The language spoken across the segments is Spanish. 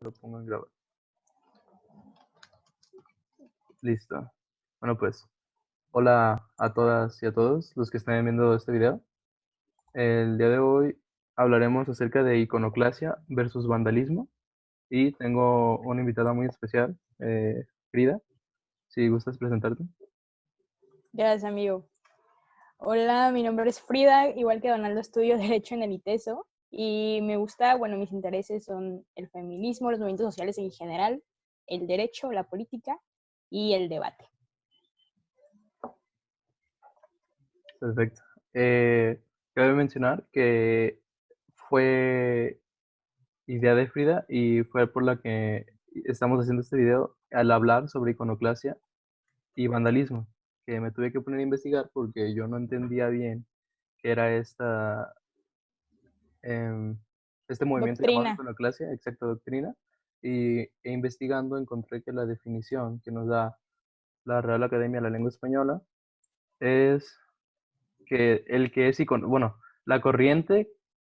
Lo pongo en grabar. Listo. Bueno, pues, hola a todas y a todos los que están viendo este video. El día de hoy hablaremos acerca de iconoclasia versus vandalismo y tengo una invitada muy especial, Frida, si gustas presentarte. Gracias, amigo. Hola, mi nombre es Frida, igual que Donaldo estudio Derecho en el ITESO y me gusta, mis intereses son el feminismo, los movimientos sociales en general, el derecho, la política y el debate. Perfecto. Cabe mencionar que fue idea de Frida y fue por la que estamos haciendo este video al hablar sobre iconoclasia y vandalismo, que me tuve que poner a investigar porque yo no entendía bien qué era em, este movimiento llamado Doctrina. iconoclasia, exacta doctrina, e investigando encontré que la definición que nos da la Real Academia de la Lengua Española es que el que es bueno, la corriente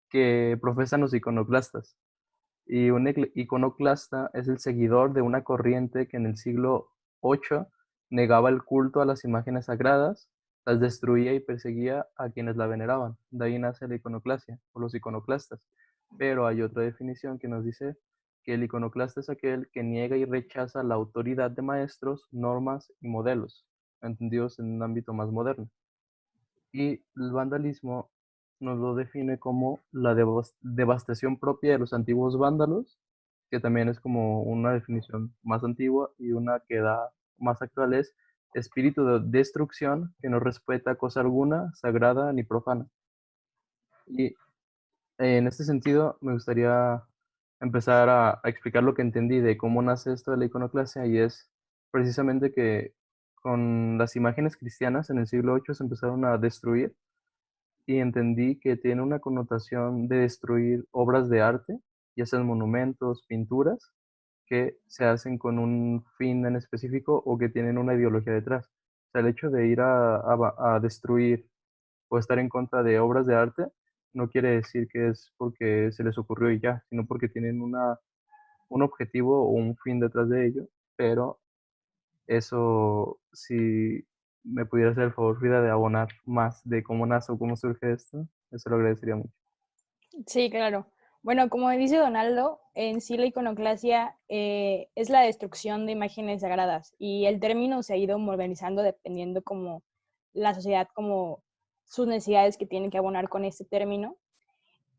que profesan los iconoclastas. Y un iconoclasta es el seguidor de una corriente que en el siglo VIII negaba el culto a las imágenes sagradas, las destruía y perseguía a quienes la veneraban. De ahí nace la iconoclasia o los iconoclastas. Pero hay otra definición que nos dice que el iconoclasta es aquel que niega y rechaza la autoridad de maestros, normas y modelos, entendidos en un ámbito más moderno. Y el vandalismo nos lo define como la devastación propia de los antiguos vándalos, que también es como una definición más antigua, y una que da más actual es espíritu de destrucción que no respeta cosa alguna, sagrada ni profana. Y en este sentido me gustaría empezar a explicar lo que entendí de cómo nace esto de la iconoclasia, y es precisamente que con las imágenes cristianas en el siglo VIII se empezaron a destruir, y entendí que tiene una connotación de destruir obras de arte, ya sean monumentos, pinturas, que se hacen con un fin en específico o que tienen una ideología detrás. O sea, el hecho de ir a destruir o estar en contra de obras de arte no quiere decir que es porque se les ocurrió y ya, sino porque tienen un objetivo o un fin detrás de ello. Pero eso, si me pudiera hacer el favor, Frida, de abonar más de cómo nace o cómo surge esto, eso lo agradecería mucho. Sí, claro. Bueno, como dice Donaldo, en sí la iconoclasia es la destrucción de imágenes sagradas y el término se ha ido modernizando dependiendo como la sociedad, como sus necesidades que tienen que abonar con este término.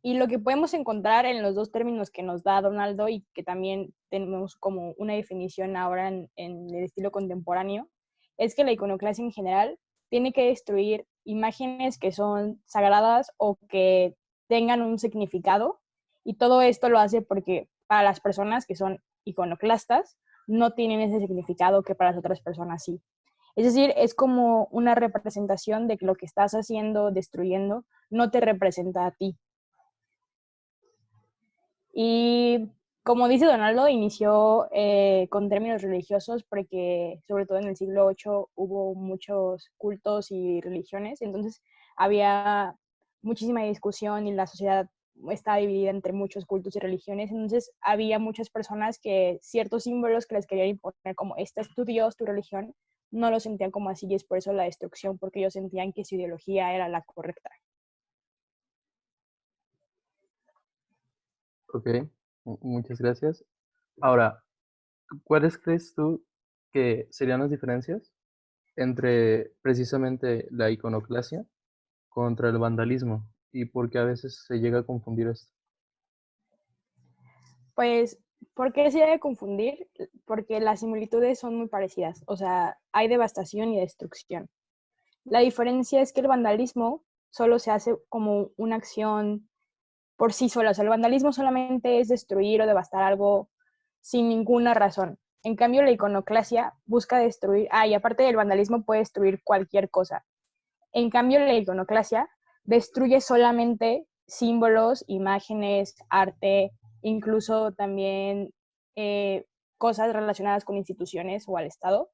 Y lo que podemos encontrar en los dos términos que nos da Donaldo y que también tenemos como una definición ahora en el estilo contemporáneo, es que la iconoclasia en general tiene que destruir imágenes que son sagradas o que tengan un significado, y todo esto lo hace porque para las personas que son iconoclastas no tienen ese significado que para las otras personas sí. Es decir, es como una representación de que lo que estás haciendo, destruyendo, no te representa a ti. Y como dice Donaldo, inició con términos religiosos porque sobre todo en el siglo VIII hubo muchos cultos y religiones, entonces había muchísima discusión y la sociedad está dividida entre muchos cultos y religiones, entonces había muchas personas que ciertos símbolos que les querían imponer como este es tu Dios, tu religión, no lo sentían como así, y es por eso la destrucción, porque ellos sentían que su ideología era la correcta. Ok, muchas gracias. Ahora, ¿cuáles crees tú que serían las diferencias entre precisamente la iconoclasia contra el vandalismo? ¿Y por qué a veces se llega a confundir esto? Pues, ¿por qué se debe confundir? Porque las similitudes son muy parecidas, o sea, hay devastación y destrucción. La diferencia es que el vandalismo solo se hace como una acción por sí sola, o sea, el vandalismo solamente es destruir o devastar algo sin ninguna razón. En cambio, la iconoclasia busca destruir, y aparte del vandalismo puede destruir cualquier cosa. En cambio, la iconoclasia destruye solamente símbolos, imágenes, arte, incluso también eh, cosas relacionadas con instituciones o al Estado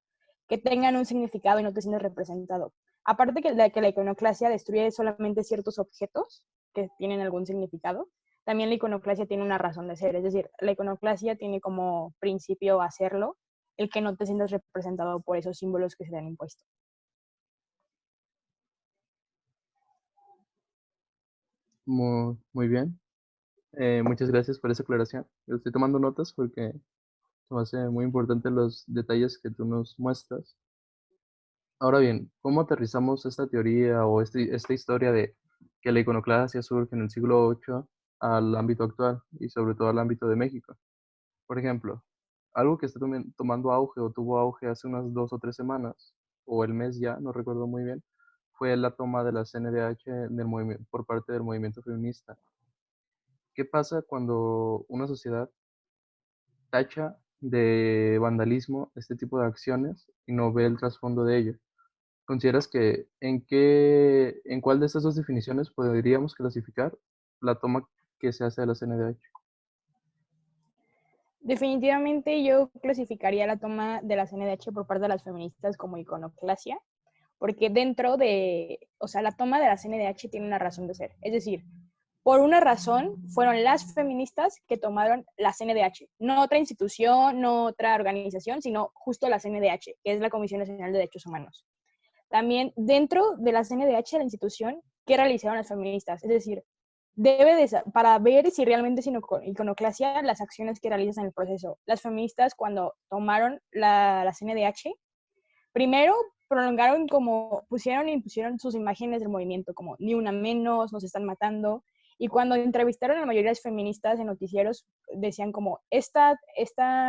que tengan un significado y no te sientes representado. Aparte que la iconoclasia destruye solamente ciertos objetos que tienen algún significado, también la iconoclasia tiene una razón de ser. Es decir, la iconoclasia tiene como principio hacerlo, el que no te sientas representado por esos símbolos que se te han impuesto. Muy bien. Muchas gracias por esa aclaración. Yo estoy tomando notas porque se me hace muy importante los detalles que tú nos muestras. Ahora bien, ¿cómo aterrizamos esta teoría o esta historia de que la iconoclasia surge en el siglo VIII al ámbito actual y sobre todo al ámbito de México? Por ejemplo, algo que está tomando auge o tuvo auge hace unas 2 o 3 semanas, o el mes ya, no recuerdo muy bien, fue la toma de la CNDH por parte del movimiento feminista. ¿Qué pasa cuando una sociedad tacha de vandalismo este tipo de acciones y no ve el trasfondo de ello? ¿Consideras que en cuál de estas dos definiciones podríamos clasificar la toma que se hace de la CNDH? Definitivamente yo clasificaría la toma de la CNDH por parte de las feministas como iconoclasia, porque dentro de, o sea, la toma de la CNDH tiene una razón de ser. Es decir, por una razón fueron las feministas que tomaron la CNDH, no otra institución, no otra organización, sino justo la CNDH, que es la Comisión Nacional de Derechos Humanos. También dentro de la CNDH, la institución, ¿qué realizaron las feministas? Es decir, para ver si realmente es iconoclasia las acciones que realizas en el proceso. Las feministas cuando tomaron la CNDH, primero prolongaron como impusieron sus imágenes del movimiento, como ni una menos, nos están matando. Y cuando entrevistaron a la mayoría de las feministas en noticieros, decían como, esta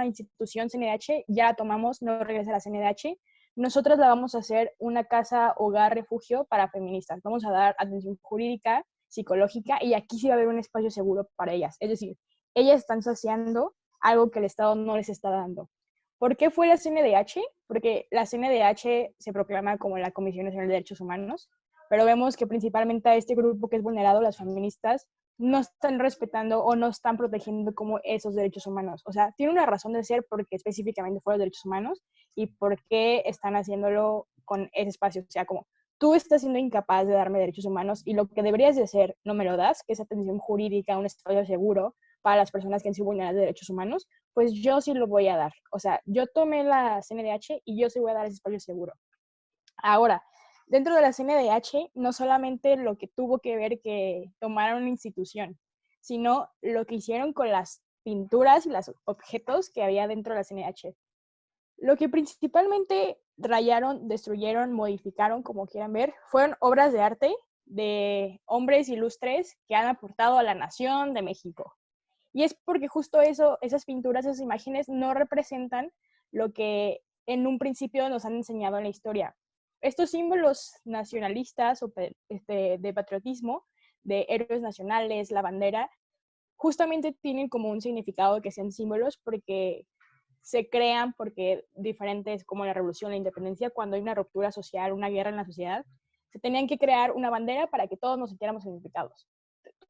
institución CNDH ya la tomamos, no regresa a la CNDH, nosotros la vamos a hacer una casa, hogar, refugio para feministas. Vamos a dar atención jurídica, psicológica, y aquí sí va a haber un espacio seguro para ellas. Es decir, ellas están saciando algo que el Estado no les está dando. ¿Por qué fue la CNDH? Porque la CNDH se proclama como la Comisión Nacional de Derechos Humanos, pero vemos que principalmente a este grupo que es vulnerado, las feministas, no están respetando o no están protegiendo como esos derechos humanos. O sea, tiene una razón de ser porque específicamente fue los derechos humanos y por qué están haciéndolo con ese espacio. O sea, como tú estás siendo incapaz de darme derechos humanos y lo que deberías de hacer no me lo das, que es atención jurídica, un espacio seguro para las personas que han sido vulneradas de derechos humanos, pues yo sí lo voy a dar. O sea, yo tomé la CNDH y yo sí voy a dar ese espacio seguro. Ahora, dentro de la CNDH, no solamente lo que tuvo que ver que tomaron una institución, sino lo que hicieron con las pinturas y los objetos que había dentro de la CNDH. Lo que principalmente rayaron, destruyeron, modificaron, como quieran ver, fueron obras de arte de hombres ilustres que han aportado a la nación de México. Y es porque justo eso, esas pinturas, esas imágenes no representan lo que en un principio nos han enseñado en la historia. Estos símbolos nacionalistas o de patriotismo, de héroes nacionales, la bandera, justamente tienen como un significado que sean símbolos porque se crean porque diferentes como la revolución, la independencia, cuando hay una ruptura social, una guerra en la sociedad, se tenían que crear una bandera para que todos nos sintiéramos identificados.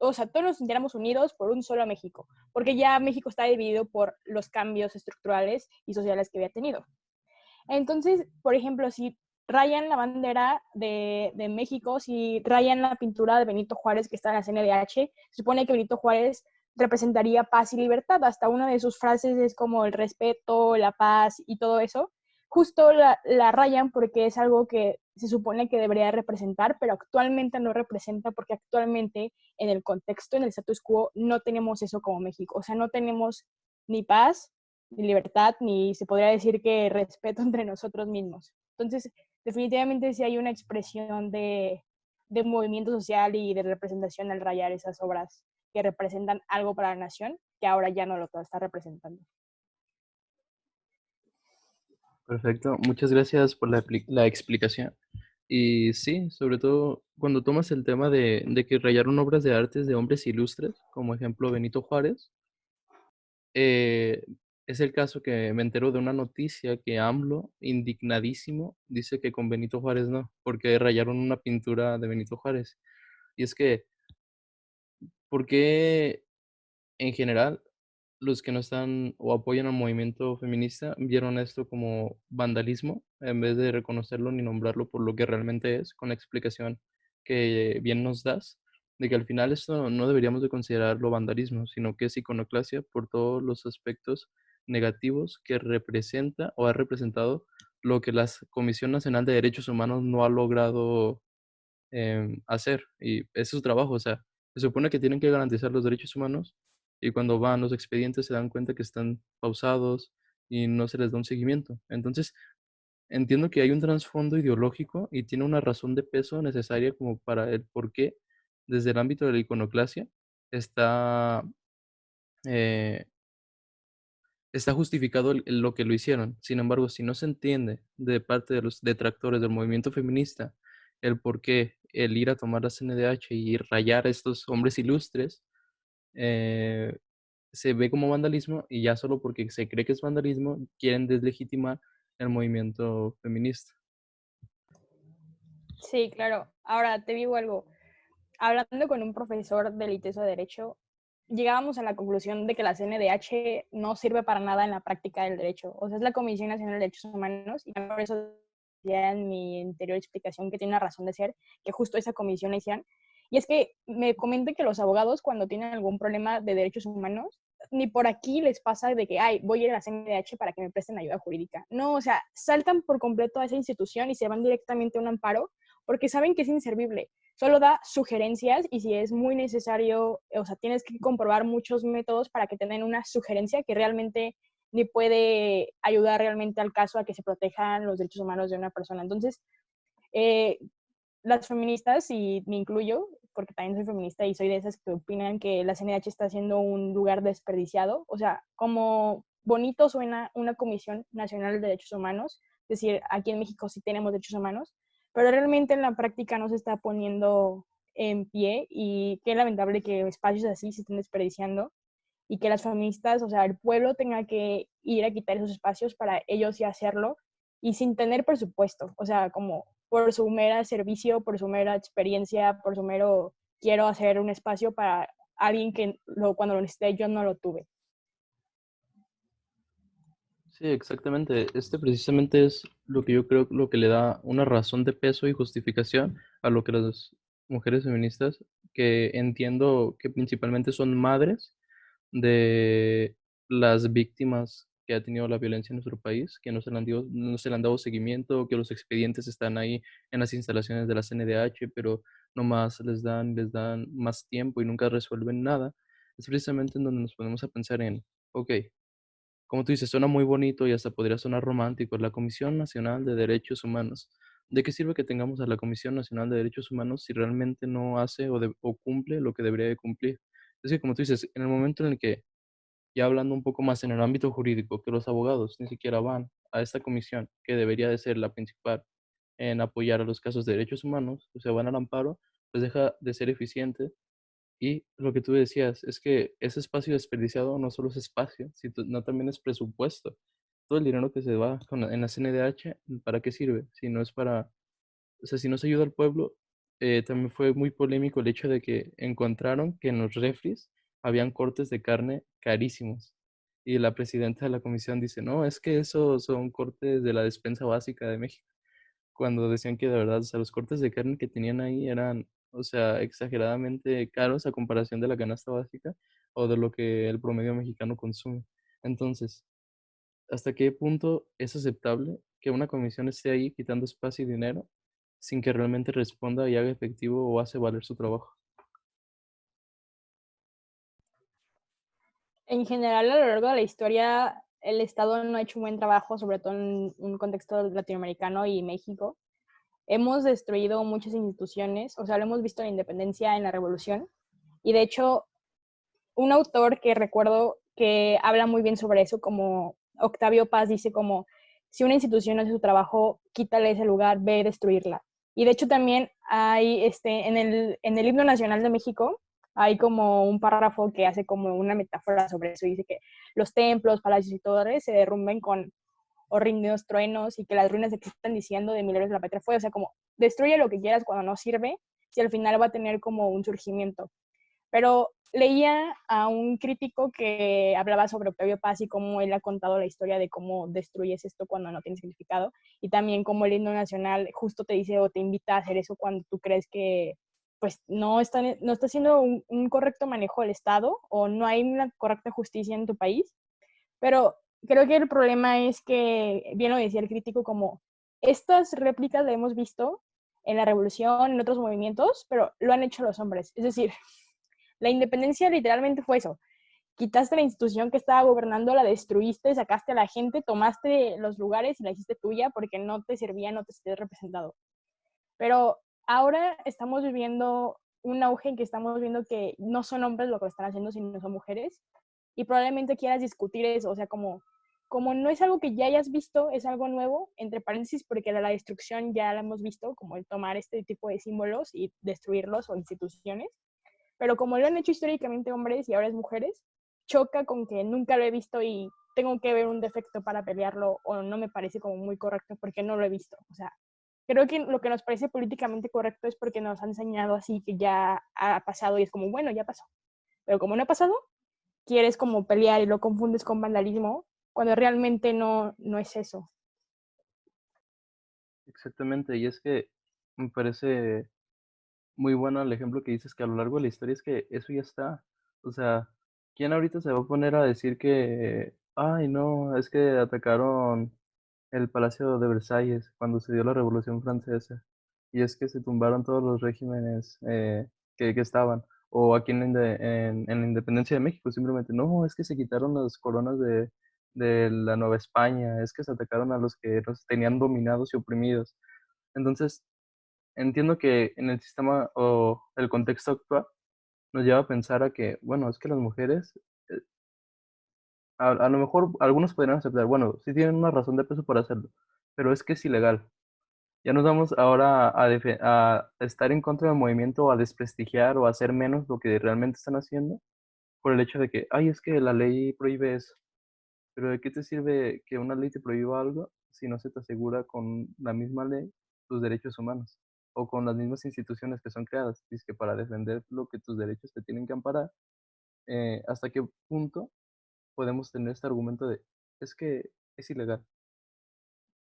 O sea, todos nos sintiéramos unidos por un solo México, porque ya México está dividido por los cambios estructurales y sociales que había tenido. Entonces, por ejemplo, si rayan la bandera de México, si rayan la pintura de Benito Juárez que está en la CNDH, se supone que Benito Juárez representaría paz y libertad. Hasta una de sus frases es como el respeto, la paz y todo eso. Justo la rayan porque es algo que se supone que debería representar, pero actualmente no representa porque actualmente en el contexto, en el status quo, no tenemos eso como México. O sea, no tenemos ni paz, ni libertad, ni se podría decir que respeto entre nosotros mismos. Entonces, definitivamente sí hay una expresión de movimiento social y de representación al rayar esas obras que representan algo para la nación, que ahora ya no lo está representando. Perfecto, muchas gracias por la explicación. Y sí, sobre todo cuando tomas el tema de que rayaron obras de artes de hombres ilustres, como ejemplo Benito Juárez, eh, es el caso que me entero de una noticia que AMLO, indignadísimo, dice que con Benito Juárez no, porque rayaron una pintura de Benito Juárez. Y es que, ¿por qué en general los que no están o apoyan al movimiento feminista vieron esto como vandalismo en vez de reconocerlo ni nombrarlo por lo que realmente es, con la explicación que bien nos das? de que al final esto no deberíamos de considerarlo vandalismo, sino que es iconoclasia por todos los aspectos negativos que representa o ha representado lo que la Comisión Nacional de Derechos Humanos no ha logrado hacer. Y ese es su trabajo, o sea, se supone que tienen que garantizar los derechos humanos y cuando van los expedientes se dan cuenta que están pausados y no se les da un seguimiento. Entonces, entiendo que hay un trasfondo ideológico y tiene una razón de peso necesaria como para el por qué desde el ámbito de la iconoclasia está, eh, está justificado lo que lo hicieron. Sin embargo, si no se entiende de parte de los detractores del movimiento feminista el por qué el ir a tomar la CNDH y rayar a estos hombres ilustres, eh, se ve como vandalismo y ya solo porque se cree que es vandalismo quieren deslegitimar el movimiento feminista. Sí, claro. Ahora te digo algo. Hablando con un profesor del ITESO de Derecho, llegábamos a la conclusión de que la CNDH no sirve para nada en la práctica del derecho. O sea, es la Comisión Nacional de Derechos Humanos y por eso ya en mi anterior explicación que tiene una razón de ser, que justo esa comisión la hicieron. Y es que me comenté que los abogados cuando tienen algún problema de derechos humanos, ni por aquí les pasa de que, ay, voy a ir a la CNDH para que me presten ayuda jurídica. No, o sea, saltan por completo a esa institución y se van directamente a un amparo porque saben que es inservible. Solo da sugerencias y si es muy necesario, o sea, tienes que comprobar muchos métodos para que tengan una sugerencia que realmente ni puede ayudar realmente al caso a que se protejan los derechos humanos de una persona. Entonces, eh, las feministas, y me incluyo, porque también soy feminista y soy de esas que opinan que la CNH está siendo un lugar desperdiciado, o sea, como bonito suena una Comisión Nacional de Derechos Humanos, es decir, aquí en México sí tenemos derechos humanos, pero realmente en la práctica no se está poniendo en pie y qué lamentable que espacios así se estén desperdiciando y que las feministas, o sea, el pueblo tenga que ir a quitar esos espacios para ellos sí hacerlo y sin tener presupuesto, o sea, como por su mera servicio, por su mera experiencia, por su mero quiero hacer un espacio para alguien que cuando lo necesité yo no lo tuve. Sí, exactamente. Este precisamente es lo que yo creo lo que le da una razón de peso y justificación a lo que las mujeres feministas, que entiendo que principalmente son madres de las víctimas que ha tenido la violencia en nuestro país, que no se le han dado seguimiento, que los expedientes están ahí en las instalaciones de la CNDH, pero nomás les dan más tiempo y nunca resuelven nada. Es precisamente en donde nos ponemos a pensar en, ok, como tú dices, suena muy bonito y hasta podría sonar romántico, la Comisión Nacional de Derechos Humanos. ¿De qué sirve que tengamos a la Comisión Nacional de Derechos Humanos si realmente no hace o cumple lo que debería de cumplir? Es que, como tú dices, en el momento en el que, ya hablando un poco más en el ámbito jurídico, que los abogados ni siquiera van a esta comisión, que debería de ser la principal en apoyar a los casos de derechos humanos, o sea, van al amparo, pues deja de ser eficiente y lo que tú decías es que ese espacio desperdiciado no solo es espacio, sino también es presupuesto. Todo el dinero que se va en la CNDH, ¿para qué sirve? Si no es para, o sea, si no se ayuda al pueblo, también fue muy polémico el hecho de que encontraron que en los refris habían cortes de carne carísimos. Y la presidenta de la comisión dice, no, es que esos son cortes de la despensa básica de México cuando decían que de verdad, o sea, los cortes de carne que tenían ahí eran, o sea, exageradamente caros a comparación de la canasta básica o de lo que el promedio mexicano consume. Entonces, ¿hasta qué punto es aceptable que una comisión esté ahí quitando espacio y dinero sin que realmente responda y haga efectivo o hace valer su trabajo? En general, a lo largo de la historia, el Estado no ha hecho un buen trabajo, sobre todo en un contexto latinoamericano y México. Hemos destruido muchas instituciones, o sea, lo hemos visto en la independencia, en la revolución, y de hecho, un autor que recuerdo que habla muy bien sobre eso, como Octavio Paz dice como, si una institución no hace su trabajo, quítale ese lugar, ve a destruirla. Y de hecho también hay, en el himno nacional de México, hay como un párrafo que hace como una metáfora sobre eso, y dice que los templos, palacios y torres se derrumben con horrendos truenos y que las ruinas que están diciendo de milagros de la patria fue, o sea, como destruye lo que quieras cuando no sirve, si al final va a tener como un surgimiento. Pero leía a un crítico que hablaba sobre Octavio Paz y cómo él ha contado la historia de cómo destruyes esto cuando no tiene significado y también cómo el himno nacional justo te dice o te invita a hacer eso cuando tú crees que pues no está haciendo un correcto manejo del Estado o no hay una correcta justicia en tu país. Pero creo que el problema es que, bien lo decía el crítico, como estas réplicas las hemos visto en la revolución, en otros movimientos, pero lo han hecho los hombres. Es decir, la independencia literalmente fue eso. Quitaste la institución que estaba gobernando, la destruiste, sacaste a la gente, tomaste los lugares y la hiciste tuya porque no te servía, no te sentías representado. Pero ahora estamos viviendo un auge en que estamos viendo que no son hombres lo que lo están haciendo, sino son mujeres. Y probablemente quieras discutir eso, o sea, como no es algo que ya hayas visto, es algo nuevo, entre paréntesis, porque la destrucción ya la hemos visto, como el tomar este tipo de símbolos y destruirlos o instituciones, pero como lo han hecho históricamente hombres y ahora es mujeres, choca con que nunca lo he visto y tengo que ver un defecto para pelearlo o no me parece como muy correcto porque no lo he visto. O sea, creo que lo que nos parece políticamente correcto es porque nos han enseñado así que ya ha pasado y es como, bueno, ya pasó. Pero como no ha pasado, quieres como pelear y lo confundes con vandalismo cuando realmente no es eso. Exactamente, y es que me parece muy bueno el ejemplo que dices que a lo largo de la historia es que eso ya está. O sea, ¿quién ahorita se va a poner a decir que, ay, no, es que atacaron el Palacio de Versalles cuando se dio la Revolución Francesa? Y es que se tumbaron todos los regímenes que estaban. O aquí en la Independencia de México, simplemente, no, es que se quitaron las coronas de la Nueva España, es que se atacaron a los que los tenían dominados y oprimidos. Entonces, entiendo que en el sistema o el contexto actual nos lleva a pensar a que, bueno, es que las mujeres, eh, a lo mejor algunos podrían aceptar, bueno, sí tienen una razón de peso para hacerlo, pero es que es ilegal. Ya nos vamos ahora a estar en contra del movimiento o a desprestigiar o a hacer menos lo que realmente están haciendo por el hecho de que, ay, es que la ley prohíbe eso. Pero ¿de qué te sirve que una ley te prohíba algo si no se te asegura con la misma ley tus derechos humanos? O con las mismas instituciones que son creadas, es que para defender lo que tus derechos te tienen que amparar, ¿hasta qué punto podemos tener este argumento de, es que es ilegal?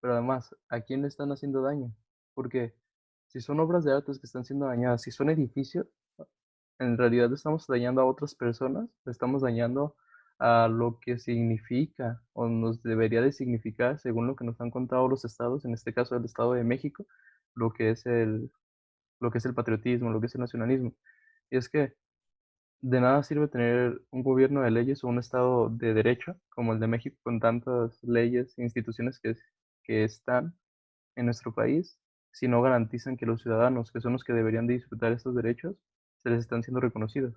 Pero además, ¿a quién le están haciendo daño? Porque si son obras de arte que están siendo dañadas, si son edificios, en realidad estamos dañando a otras personas, estamos dañando a lo que significa o nos debería de significar, según lo que nos han contado los estados, en este caso el Estado de México, lo que es lo que es el patriotismo, lo que es el nacionalismo. Y es que de nada sirve tener un gobierno de leyes o un estado de derecho como el de México con tantas leyes e instituciones que están en nuestro país si no garantizan que los ciudadanos, que son los que deberían de disfrutar estos derechos, se les están siendo reconocidos.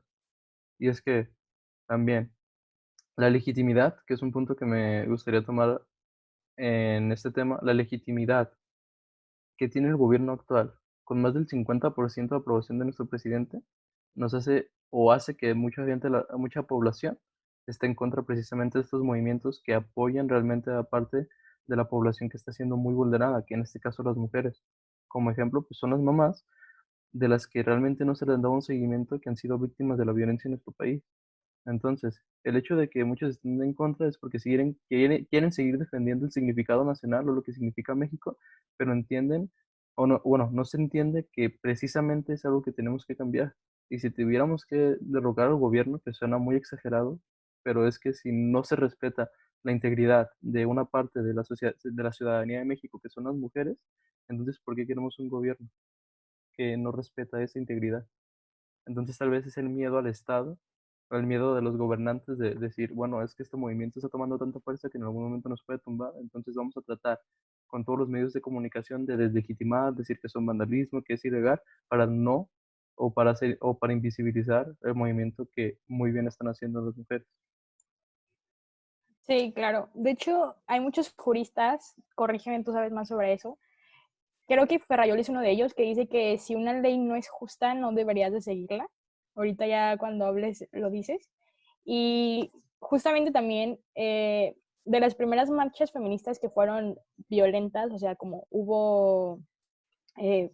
Y es que también la legitimidad, que es un punto que me gustaría tomar en este tema, la legitimidad que tiene el gobierno actual, con más del 50% de aprobación de nuestro presidente, nos hace o hace que mucha gente, mucha población esté en contra precisamente de estos movimientos que apoyan realmente a parte de la población que está siendo muy vulnerada, que en este caso las mujeres. Como ejemplo, pues son las mamás de las que realmente no se les da un seguimiento que han sido víctimas de la violencia en nuestro país. Entonces, el hecho de que muchos estén en contra es porque quieren seguir defendiendo el significado nacional o lo que significa México, pero entienden, o no, bueno, no se entiende que precisamente es algo que tenemos que cambiar. Y si tuviéramos que derrocar al gobierno, que suena muy exagerado, pero es que si no se respeta la integridad de una parte de la sociedad, de la ciudadanía de México, que son las mujeres, entonces, ¿por qué queremos un gobierno que no respeta esa integridad? Entonces tal vez es el miedo al Estado o el miedo de los gobernantes de decir, bueno, es que este movimiento está tomando tanta fuerza que en algún momento nos puede tumbar, entonces vamos a tratar con todos los medios de comunicación de deslegitimar, decir que son vandalismo, que es ilegal, para no o para invisibilizar el movimiento que muy bien están haciendo las mujeres. Sí, claro. De hecho, hay muchos juristas, corrígeme, tú sabes más sobre eso. Creo que Ferrayol es uno de ellos que dice que si una ley no es justa, no deberías de seguirla. Ahorita ya cuando hables lo dices. Y justamente también de las primeras marchas feministas que fueron violentas, o sea, como hubo eh,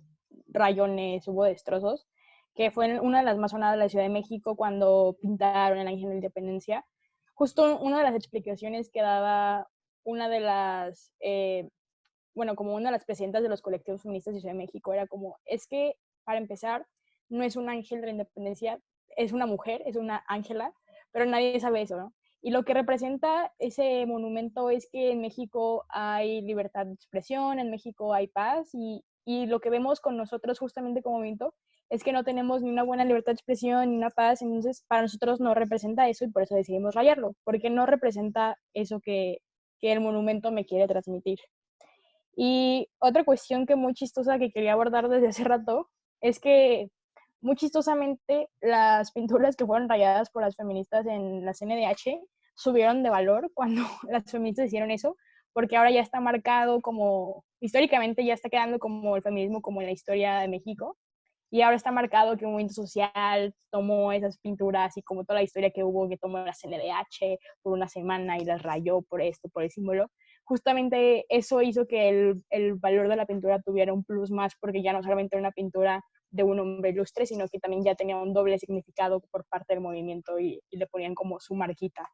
rayones, hubo destrozos, que fue una de las más sonadas de la Ciudad de México cuando pintaron el Ángel de la Independencia. Justo una de las explicaciones que daba una de las, bueno, como una de las presidentas de los colectivos feministas de Ciudad de México era como, es que, para empezar, no es un ángel de la independencia, es una mujer, es una Ángela, pero nadie sabe eso, ¿no? Y lo que representa ese monumento es que en México hay libertad de expresión, en México hay paz y lo que vemos con nosotros justamente como movimiento es que no tenemos ni una buena libertad de expresión ni una paz, entonces para nosotros no representa eso y por eso decidimos rayarlo, porque no representa eso que el monumento me quiere transmitir. Y otra cuestión que muy chistosa que quería abordar desde hace rato es que muy chistosamente las pinturas que fueron rayadas por las feministas en la CNDH subieron de valor cuando las feministas hicieron eso, porque ahora ya está marcado como, históricamente ya está quedando como el feminismo como en la historia de México, y ahora está marcado que un movimiento social tomó esas pinturas y como toda la historia que hubo, que tomó la CNDH por una semana y las rayó por esto, por el símbolo. Justamente eso hizo que el valor de la pintura tuviera un plus más, porque ya no solamente era una pintura de un hombre ilustre, sino que también ya tenía un doble significado por parte del movimiento y le ponían como su marquita.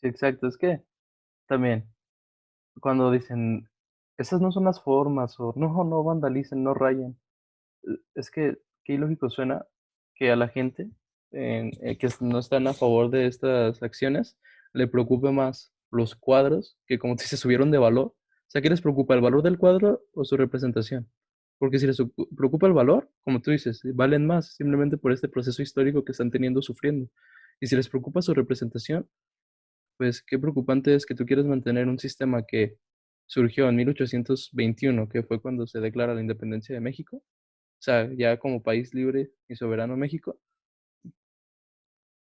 Sí, exacto. Es que también, cuando dicen, esas no son las formas, o no, no vandalicen, no rayen. Es que, qué ilógico suena que a la gente que no están a favor de estas acciones le preocupe más los cuadros que, como te dice, subieron de valor. O sea, ¿qué les preocupa, el valor del cuadro o su representación? Porque si les preocupa el valor, como tú dices, valen más simplemente por este proceso histórico que están teniendo sufriendo. Y si les preocupa su representación, pues qué preocupante es que tú quieras mantener un sistema que surgió en 1821, que fue cuando se declara la independencia de México, o sea, ya como país libre y soberano México.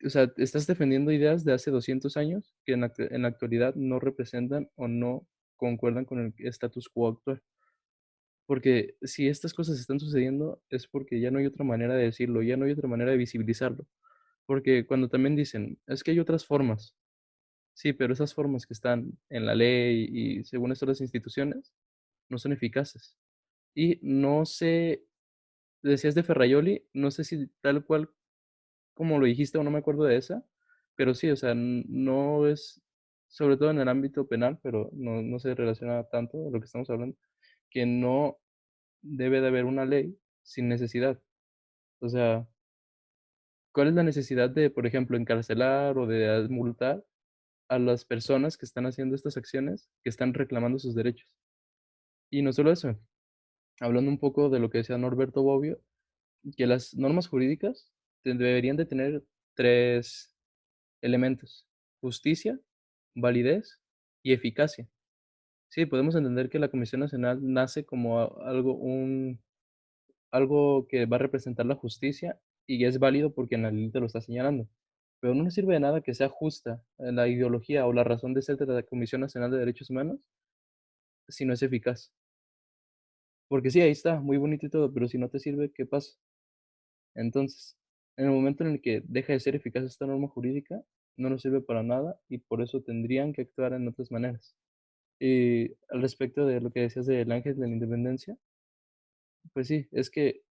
O sea, estás defendiendo ideas de hace 200 años que en la actualidad no representan o no concuerdan con el status quo actual. Porque si estas cosas están sucediendo es porque ya no hay otra manera de decirlo, ya no hay otra manera de visibilizarlo. Porque cuando también dicen, es que hay otras formas, sí, pero esas formas que están en la ley y según estas las instituciones no son eficaces. Y no sé, decías de Ferraioli, no sé si tal cual como lo dijiste, o no me acuerdo de esa, pero sí, o sea, no es, sobre todo en el ámbito penal, pero no, no se relaciona tanto a lo que estamos hablando, que no debe de haber una ley sin necesidad. O sea, ¿cuál es la necesidad de, por ejemplo, encarcelar o de multar a las personas que están haciendo estas acciones, que están reclamando sus derechos? Y no solo eso, hablando un poco de lo que decía Norberto Bobbio, que las normas jurídicas deberían de tener tres elementos: justicia, validez y eficacia. Sí, podemos entender que la Comisión Nacional nace como algo que va a representar la justicia y es válido porque en la ley te lo está señalando. Pero no nos sirve de nada que sea justa la ideología o la razón de ser de la Comisión Nacional de Derechos Humanos si no es eficaz. Porque sí, ahí está, muy bonito y todo, pero si no te sirve, ¿qué pasa? Entonces, en el momento en el que deja de ser eficaz esta norma jurídica, no nos sirve para nada y por eso tendrían que actuar en otras maneras. Y al respecto de lo que decías del ángel de la independencia, pues sí, es que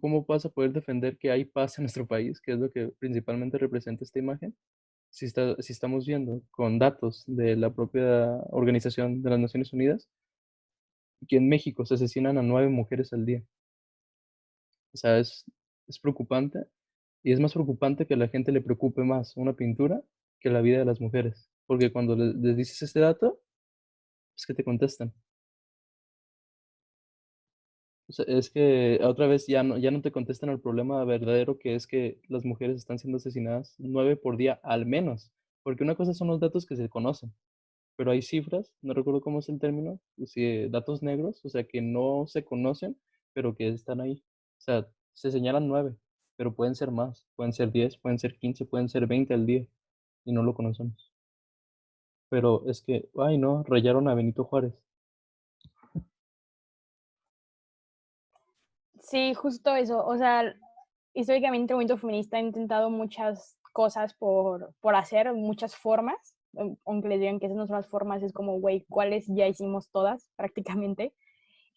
¿cómo vas a poder defender que hay paz en nuestro país, que es lo que principalmente representa esta imagen? Si estamos viendo con datos de la propia Organización de las Naciones Unidas que en México se asesinan a 9 mujeres al día. O sea, es preocupante y es más preocupante que a la gente le preocupe más una pintura que la vida de las mujeres. Porque cuando les dices este dato, es que te contestan. O sea, es que otra vez ya no te contestan al problema verdadero que es que las mujeres están siendo asesinadas 9 por día al menos. Porque una cosa son los datos que se conocen, pero hay cifras, no recuerdo cómo es el término, si datos negros, o sea, que no se conocen, pero que están ahí. O sea, se señalan 9, pero pueden ser más, pueden ser 10, pueden ser 15, pueden ser 20 al día y no lo conocemos. Pero es que, ay no, rayaron a Benito Juárez. Sí, justo eso. O sea, históricamente el movimiento feminista ha intentado muchas cosas por hacer, muchas formas, aunque les digan que esas no son las formas, es como, güey, ¿cuáles ya hicimos todas prácticamente?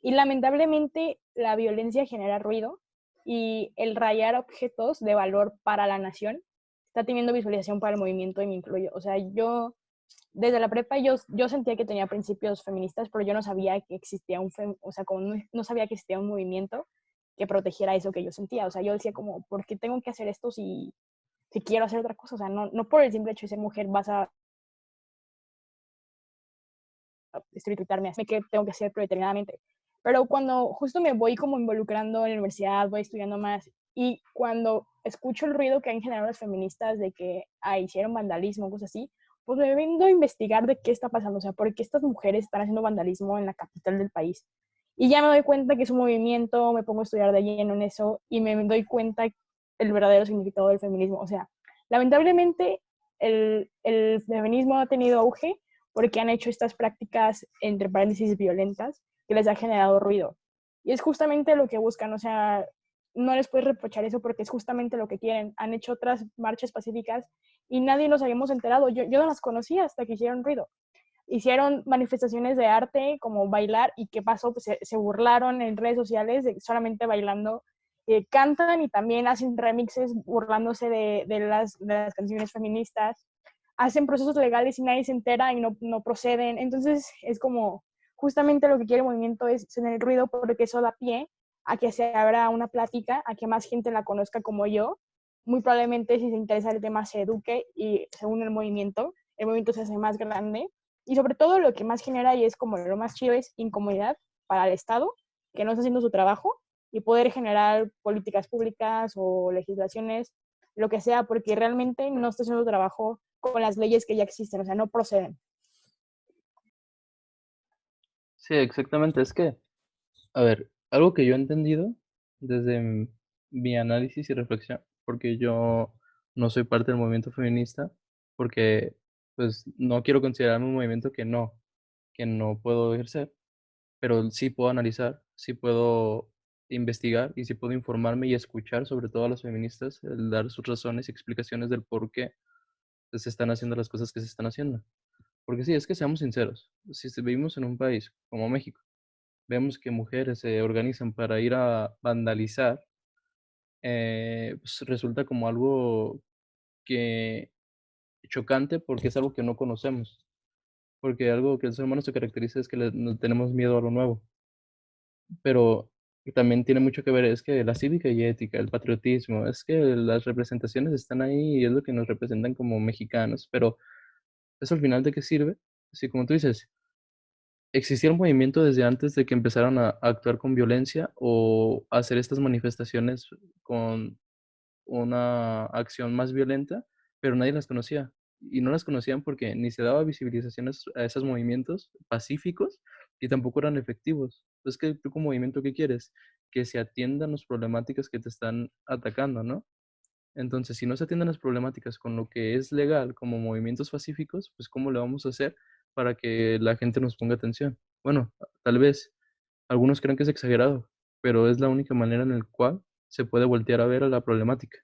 Y lamentablemente la violencia genera ruido y el rayar objetos de valor para la nación está teniendo visualización para el movimiento y me incluyo. O sea, yo desde la prepa yo sentía que tenía principios feministas, pero yo no sabía que existía o sea, como no sabía que existía un movimiento que protegiera eso que yo sentía. O sea, yo decía como, ¿por qué tengo que hacer esto si quiero hacer otra cosa? O sea, no por el simple hecho de ser mujer vas a estereotiparme así que tengo que hacer predeterminadamente. Pero cuando justo me voy como involucrando en la universidad, voy estudiando más, y cuando escucho el ruido que han generado las feministas de que hicieron vandalismo, cosas así, pues me vengo a investigar de qué está pasando, o sea, por qué estas mujeres están haciendo vandalismo en la capital del país. Y ya me doy cuenta que es un movimiento, me pongo a estudiar de lleno en eso y me doy cuenta el verdadero significado del feminismo. O sea, lamentablemente el feminismo ha tenido auge porque han hecho estas prácticas, entre paréntesis, violentas, que les ha generado ruido. Y es justamente lo que buscan, o sea, no les puedes reprochar eso porque es justamente lo que quieren. Han hecho otras marchas pacíficas y nadie nos habíamos enterado. Yo no las conocía hasta que hicieron ruido. Hicieron manifestaciones de arte como bailar y ¿qué pasó? Pues se burlaron en redes sociales de solamente bailando. Cantan y también hacen remixes burlándose de las canciones feministas, hacen procesos legales y nadie se entera y no proceden. Entonces es como justamente lo que quiere el movimiento es tener ruido porque eso da pie a que se abra una plática, a que más gente la conozca como yo. Muy probablemente si se interesa el tema se eduque y se une el movimiento se hace más grande y sobre todo lo que más genera y es como lo más chido es incomodidad para el Estado que no está haciendo su trabajo y poder generar políticas públicas o legislaciones, lo que sea, porque realmente no está haciendo su trabajo con las leyes que ya existen, o sea, no proceden. Sí, exactamente. Es que, a ver, algo que yo he entendido desde mi análisis y reflexión, porque yo no soy parte del movimiento feminista, porque pues no quiero considerarme un movimiento que no puedo ejercer, pero sí puedo analizar, sí puedo investigar y sí puedo informarme y escuchar sobre todo a las feministas, el dar sus razones y explicaciones del por qué se están haciendo las cosas que se están haciendo. Porque sí, es que seamos sinceros, si vivimos en un país como México, vemos que mujeres se organizan para ir a vandalizar, pues resulta como algo que chocante porque es algo que no conocemos, porque algo que el ser humano se caracteriza es que no tenemos miedo a lo nuevo, pero también tiene mucho que ver es que la cívica y ética, el patriotismo, es que las representaciones están ahí y es lo que nos representan como mexicanos, pero eso al final de qué sirve, si como tú dices, ¿existía un movimiento desde antes de que empezaron a actuar con violencia o a hacer estas manifestaciones con una acción más violenta, pero nadie las conocía? Y no las conocían porque ni se daba visibilización a esos movimientos pacíficos y tampoco eran efectivos. Entonces, ¿qué, tú como movimiento qué quieres? Que se atiendan las problemáticas que te están atacando, ¿no? Entonces, si no se atienden las problemáticas con lo que es legal como movimientos pacíficos, pues ¿cómo le vamos a hacer para que la gente nos ponga atención? Bueno, tal vez algunos creen que es exagerado, pero es la única manera en la cual se puede voltear a ver a la problemática.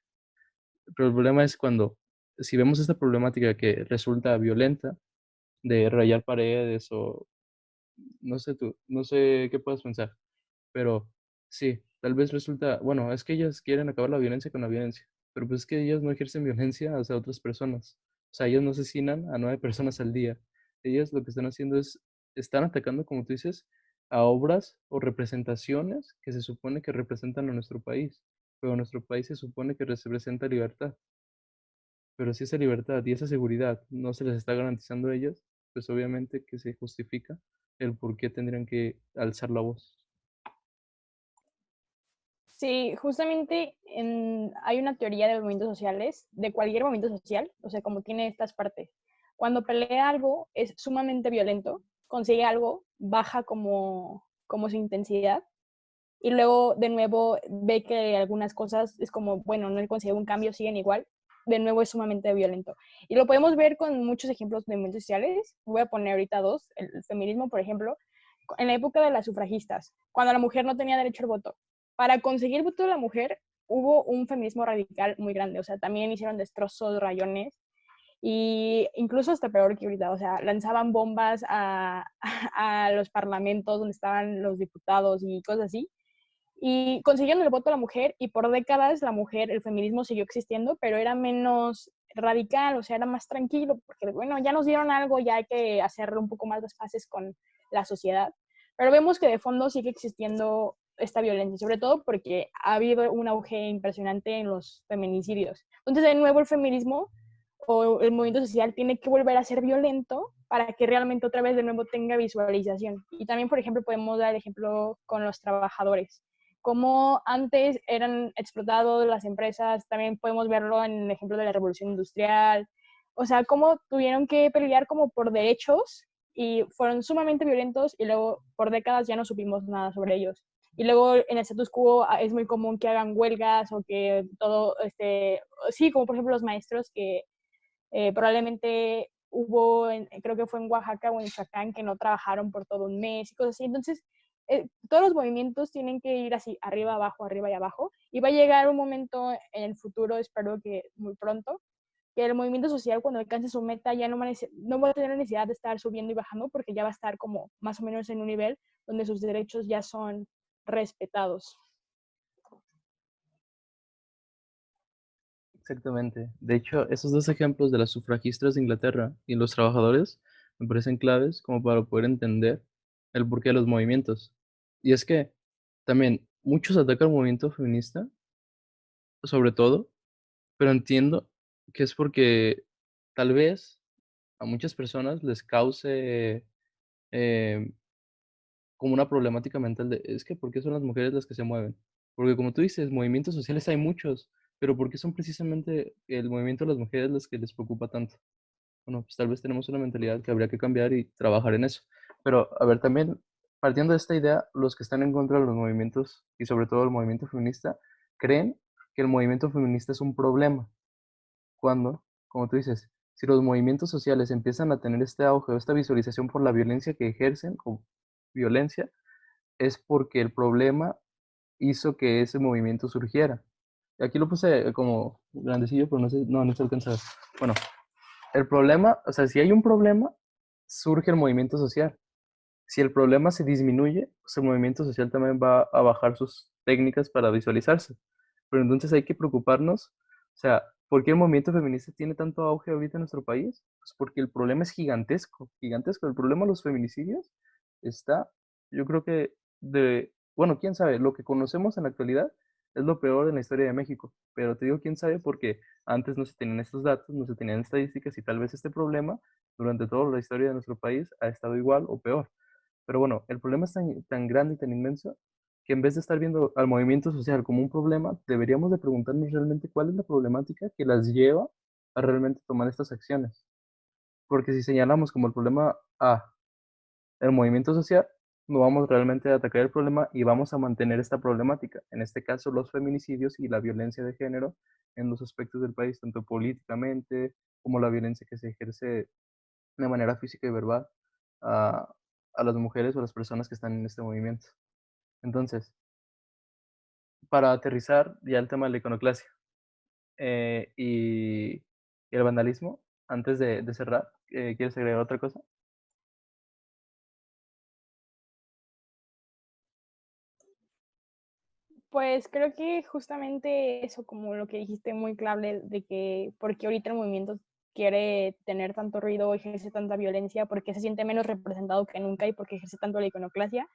Pero el problema es cuando, si vemos esta problemática que resulta violenta, de rayar paredes o no sé tú, no sé qué puedes pensar, pero sí, tal vez resulta, bueno, es que ellas quieren acabar la violencia con la violencia, pero pues es que ellas no ejercen violencia hacia otras personas. O sea, ellas no asesinan a 9 personas al día. Ellas lo que están haciendo es, están atacando, como tú dices, a obras o representaciones que se supone que representan a nuestro país, pero nuestro país se supone que representa libertad. Pero si esa libertad y esa seguridad no se les está garantizando a ellas, pues obviamente que se justifica el por qué tendrían que alzar la voz. Sí, justamente hay una teoría de movimientos sociales, de cualquier movimiento social, o sea, como tiene estas partes. Cuando pelea algo es sumamente violento, consigue algo, baja como su intensidad y luego de nuevo ve que algunas cosas es como, bueno, no consigue un cambio, siguen igual, de nuevo es sumamente violento. Y lo podemos ver con muchos ejemplos de movimientos sociales. Voy a poner ahorita dos, el feminismo, por ejemplo, en la época de las sufragistas, cuando la mujer no tenía derecho al voto. Para conseguir el voto de la mujer hubo un feminismo radical muy grande, o sea, también hicieron destrozos, rayones, y incluso hasta peor que ahorita, o sea, lanzaban bombas a los parlamentos donde estaban los diputados y cosas así, y consiguieron el voto de la mujer y por décadas la mujer, el feminismo siguió existiendo, pero era menos radical, o sea, era más tranquilo, porque bueno, ya nos dieron algo, ya hay que hacer un poco más las paces con la sociedad, pero vemos que de fondo sigue existiendo esta violencia, sobre todo porque ha habido un auge impresionante en los feminicidios. Entonces, de nuevo, el feminismo o el movimiento social tiene que volver a ser violento para que realmente otra vez de nuevo tenga visualización. Y también, por ejemplo, podemos dar el ejemplo con los trabajadores. Como antes eran explotados las empresas, también podemos verlo en el ejemplo de la revolución industrial. O sea, cómo tuvieron que pelear como por derechos y fueron sumamente violentos y luego por décadas ya no supimos nada sobre ellos. Y luego en el status quo es muy común que hagan huelgas o que todo, sí, como por ejemplo los maestros que probablemente hubo, creo que fue en Oaxaca o en Michoacán, que no trabajaron por todo un mes y cosas así. Entonces, todos los movimientos tienen que ir así, arriba y abajo. Y va a llegar un momento en el futuro, espero que muy pronto, que el movimiento social cuando alcance su meta ya no va a tener necesidad de estar subiendo y bajando porque ya va a estar como más o menos en un nivel donde sus derechos ya son respetados. Exactamente. De hecho, esos dos ejemplos de las sufragistas de Inglaterra y los trabajadores me parecen claves como para poder entender el porqué de los movimientos. Y es que también muchos atacan al movimiento feminista, sobre todo, pero entiendo que es porque tal vez a muchas personas les cause eh, como una problemática mental de, es que ¿por qué son las mujeres las que se mueven? Porque como tú dices, movimientos sociales hay muchos, pero ¿por qué son precisamente el movimiento de las mujeres las que les preocupa tanto? Bueno, pues tal vez tenemos una mentalidad que habría que cambiar y trabajar en eso. Pero, a ver, también, partiendo de esta idea, los que están en contra de los movimientos, y sobre todo el movimiento feminista, creen que el movimiento feminista es un problema, cuando, como tú dices, si los movimientos sociales empiezan a tener este auge o esta visualización por la violencia que ejercen, o violencia, es porque el problema hizo que ese movimiento surgiera. Y aquí lo puse como grandecillo, pero no sé, no se alcanza. Bueno, el problema, o sea, si hay un problema, surge el movimiento social. Si el problema se disminuye, pues el movimiento social también va a bajar sus técnicas para visualizarse. Pero entonces hay que preocuparnos, o sea, ¿por qué el movimiento feminista tiene tanto auge ahorita en nuestro país? Pues porque el problema es gigantesco, gigantesco. El problema de los feminicidios está, yo creo que bueno, quién sabe, lo que conocemos en la actualidad es lo peor en la historia de México. Pero te digo quién sabe porque antes no se tenían estos datos, no se tenían estadísticas y tal vez este problema durante toda la historia de nuestro país ha estado igual o peor. Pero bueno, el problema es tan grande y tan inmenso que en vez de estar viendo al movimiento social como un problema, deberíamos de preguntarnos realmente cuál es la problemática que las lleva a realmente tomar estas acciones. Porque si señalamos como el problema a el movimiento social, no vamos realmente a atacar el problema y vamos a mantener esta problemática. En este caso, los feminicidios y la violencia de género en los aspectos del país, tanto políticamente como la violencia que se ejerce de manera física y verbal a, a las mujeres o a las personas que están en este movimiento. Entonces, para aterrizar ya el tema de la iconoclasia y el vandalismo, antes de cerrar, ¿quieres agregar otra cosa? Pues creo que justamente eso, como lo que dijiste muy clave, de que porque ahorita el movimiento quiere tener tanto ruido, ejerce tanta violencia, porque se siente menos representado que nunca y porque ejerce tanto la iconoclasia,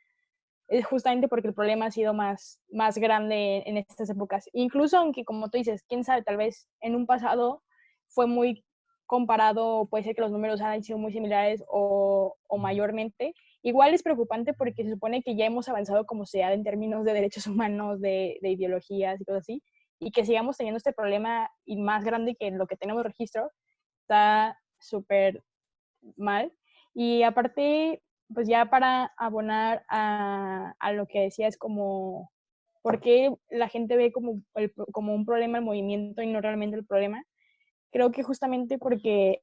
es justamente porque el problema ha sido más grande en estas épocas. Incluso aunque, como tú dices, quién sabe, tal vez en un pasado fue muy comparado, puede ser que los números hayan sido muy similares o mayormente. Igual es preocupante porque se supone que ya hemos avanzado como sociedad en términos de derechos humanos, de ideologías y cosas así, y que sigamos teniendo este problema y más grande que lo que tenemos registro, está súper mal. Y aparte, pues ya para abonar a lo que decía, es como, ¿por qué la gente ve como un problema el movimiento y no realmente el problema? Creo que justamente porque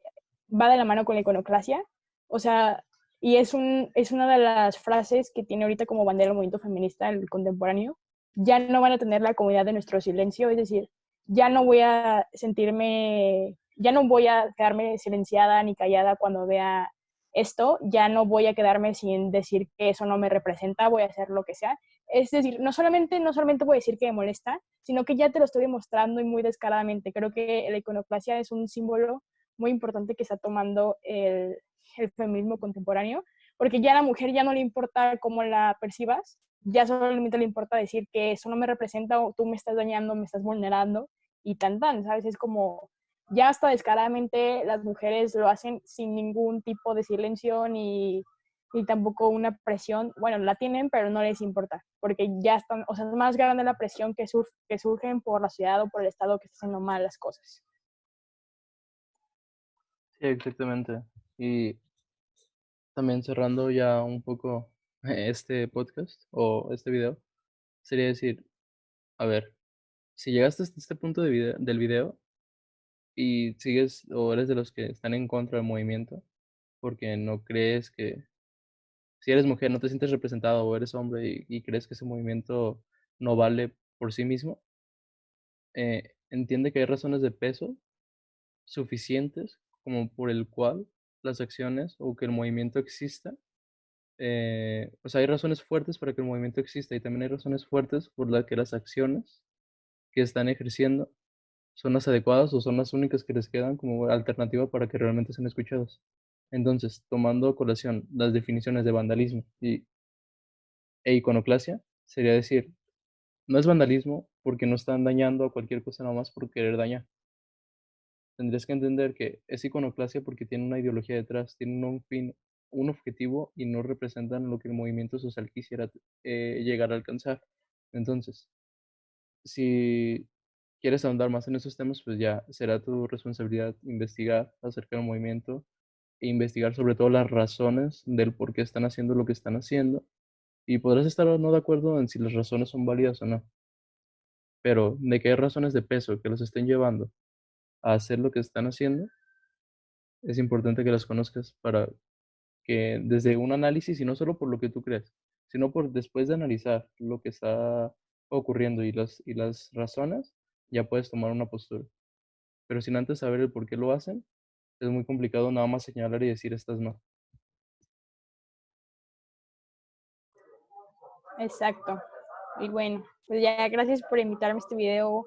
va de la mano con la iconoclasia, o sea, y es una de las frases que tiene ahorita como bandera el movimiento feminista, el contemporáneo, ya no van a tener la comunidad de nuestro silencio, es decir, ya no voy a sentirme, ya no voy a quedarme silenciada ni callada cuando vea esto, ya no voy a quedarme sin decir que eso no me representa, voy a hacer lo que sea. Es decir, no solamente voy a decir que me molesta, sino que ya te lo estoy demostrando y muy descaradamente. Creo que la iconoclasia es un símbolo muy importante que está tomando el feminismo contemporáneo, porque ya a la mujer ya no le importa cómo la percibas, ya solamente le importa decir que eso no me representa o tú me estás dañando, me estás vulnerando y tan, ¿sabes? Es como ya hasta descaradamente las mujeres lo hacen sin ningún tipo de silencio ni tampoco una presión, bueno, la tienen, pero no les importa, porque ya están, o sea, es más grande la presión que surgen por la ciudad o por el Estado que está haciendo mal las cosas. Sí, exactamente. Y también cerrando ya un poco este podcast o este video, sería decir, a ver, si llegaste hasta este punto del video y sigues o eres de los que están en contra del movimiento, porque no crees que, si eres mujer, no te sientes representado o eres hombre y crees que ese movimiento no vale por sí mismo, entiende que hay razones de peso suficientes como por el cual las acciones o que el movimiento exista. O sea, hay razones fuertes para que el movimiento exista y también hay razones fuertes por las que las acciones que están ejerciendo son las adecuadas o son las únicas que les quedan como alternativa para que realmente sean escuchados. Entonces, tomando a colación las definiciones de vandalismo e iconoclasia, sería decir, no es vandalismo porque no están dañando a cualquier cosa nada más por querer dañar. Tendrías que entender que es iconoclasia porque tiene una ideología detrás, tiene un fin, un objetivo y no representan lo que el movimiento social quisiera llegar a alcanzar. Entonces, si quieres ahondar más en esos temas, pues ya será tu responsabilidad investigar acerca del movimiento e investigar sobre todo las razones del por qué están haciendo lo que están haciendo. Y podrás estar o no de acuerdo en si las razones son válidas o no, pero de que hay razones de peso que los estén llevando a hacer lo que están haciendo, es importante que las conozcas para que desde un análisis, y no solo por lo que tú crees, sino por después de analizar lo que está ocurriendo y las razones, ya puedes tomar una postura. Pero sin antes saber el por qué lo hacen, es muy complicado nada más señalar y decir estas no. Exacto. Y bueno, pues ya gracias por invitarme a este video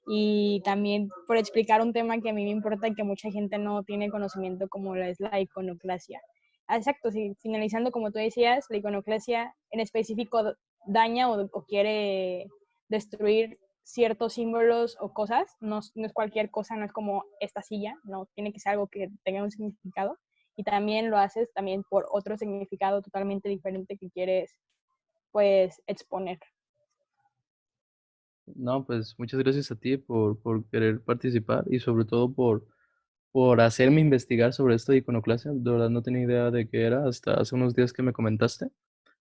y también por explicar un tema que a mí me importa y que mucha gente no tiene conocimiento como es la iconoclasia. Exacto, sí, finalizando como tú decías, la iconoclasia en específico daña o quiere destruir ciertos símbolos o cosas, no es cualquier cosa, no es como esta silla, no, tiene que ser algo que tenga un significado y también lo haces también por otro significado totalmente diferente que quieres pues exponer. No, pues muchas gracias a ti por querer participar y sobre todo por hacerme investigar sobre esto de iconoclasia. De verdad no tenía idea de qué era hasta hace unos días que me comentaste.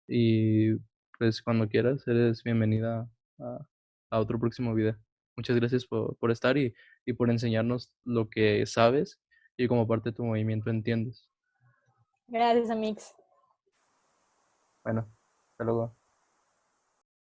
Y pues cuando quieras, eres bienvenida a, a otro próximo video. Muchas gracias por estar y por enseñarnos lo que sabes y como parte de tu movimiento entiendes. Gracias, Amix. Bueno, hasta luego.